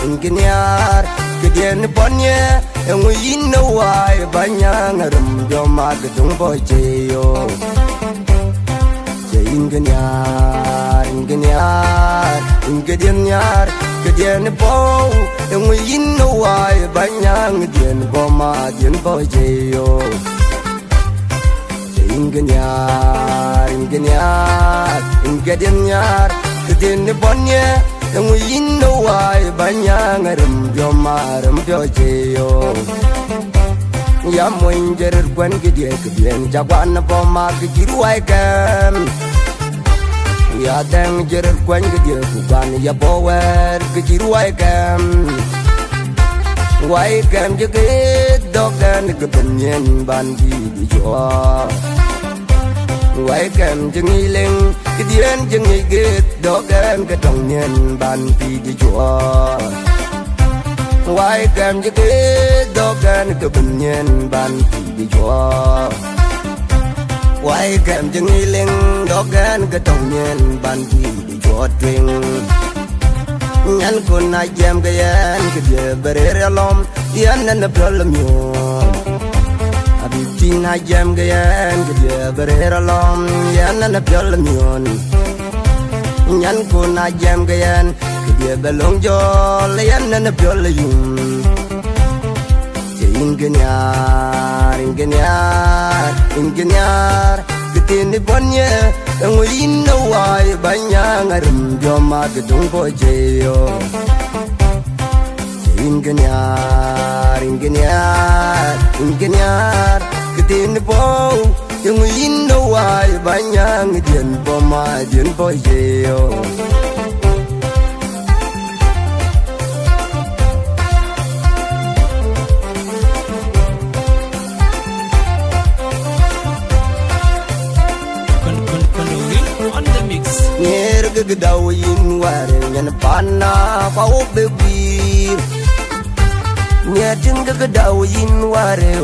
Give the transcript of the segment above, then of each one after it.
ingeniar kedian ponye nguyin nawai banyang rum joma gedung bojeyo ingeniar kedian po nguyin nawai banyang dien boma dien bojeyo ingeniar kedian ponye nguyin nawai banyang rum joma rum bojeyo ya moinjer kwan kedian jagwan boma kiruai kan ya dang jer kwan bukan ya power kiruai kan wai kan jege dogan kebenyen bandi dijual wai kan jengileng kedian jengigit dogan kedongnya banti dijual wai kan jege dogan kebenyen banti dijual wai kan jengileng dogan kedongnya banti dijual drink nyan kun na jam gayan kedia bererelom yan na problem yo abiti na jam gayan kedia bererelom yan na problem yo nyan kun na jam gayan kedia belong jol yan na problem yo ingeniar ketini ponye nguyin nawai banyang rum joma gedung bojeyo ingeniar ketini po nguyin nawai banyang dien boma dien bojeyo nyer gegedawin ware nyan pana pau bebir nyajeng gegedawin ware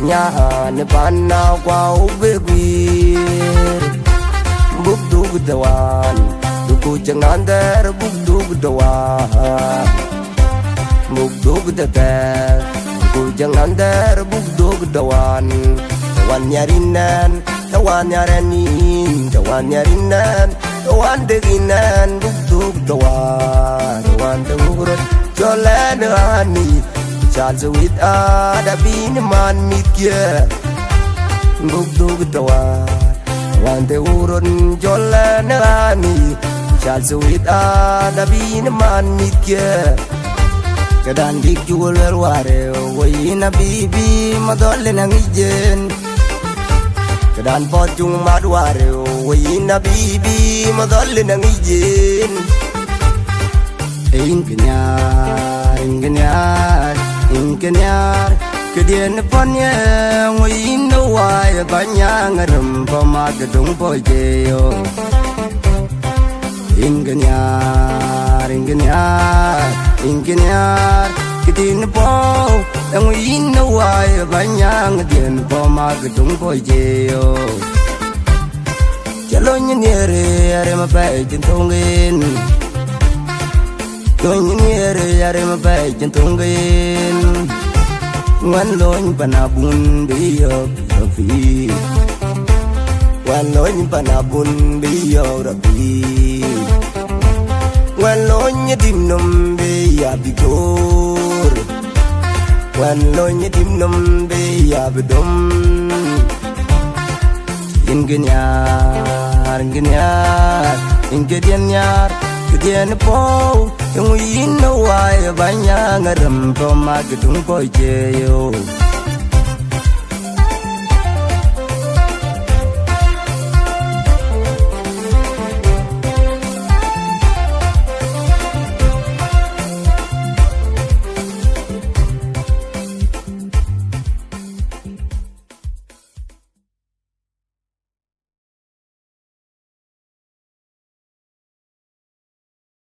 nyahan pana pau bebir bukdu gedawan duku jengander bukdu gedawan bukdu gedater duku jengander bukdu gedawan tawan nyarinan tawan nyaranin tawan nyarinan tawan deginan bukduk tawan tengurut jolan ani chal sewit ada bin man mikye bukduk tawan tengurut jolan ani chal sewit ada bin man mikye kedan dik jual ware woi nabibi madol nangijen kedan pocung madware wina bibi madol nang ijin ingeniar kedian ponye wina wai banyang rum poma gedung bojeyo ingeniar kedian po wina wai banyang dien poma gedung bojeyo Lonya niere are mapai jentungin Lonya niere are mapai jentungin Wan lonya panabun biyo rapi Wan lonya panabun biyo rapi Wan lonya dimnum biya bigor Wan lonya dimnum biya bedom ingeniar kedian po nguyin nawai banyang rum poma gedung bojeyo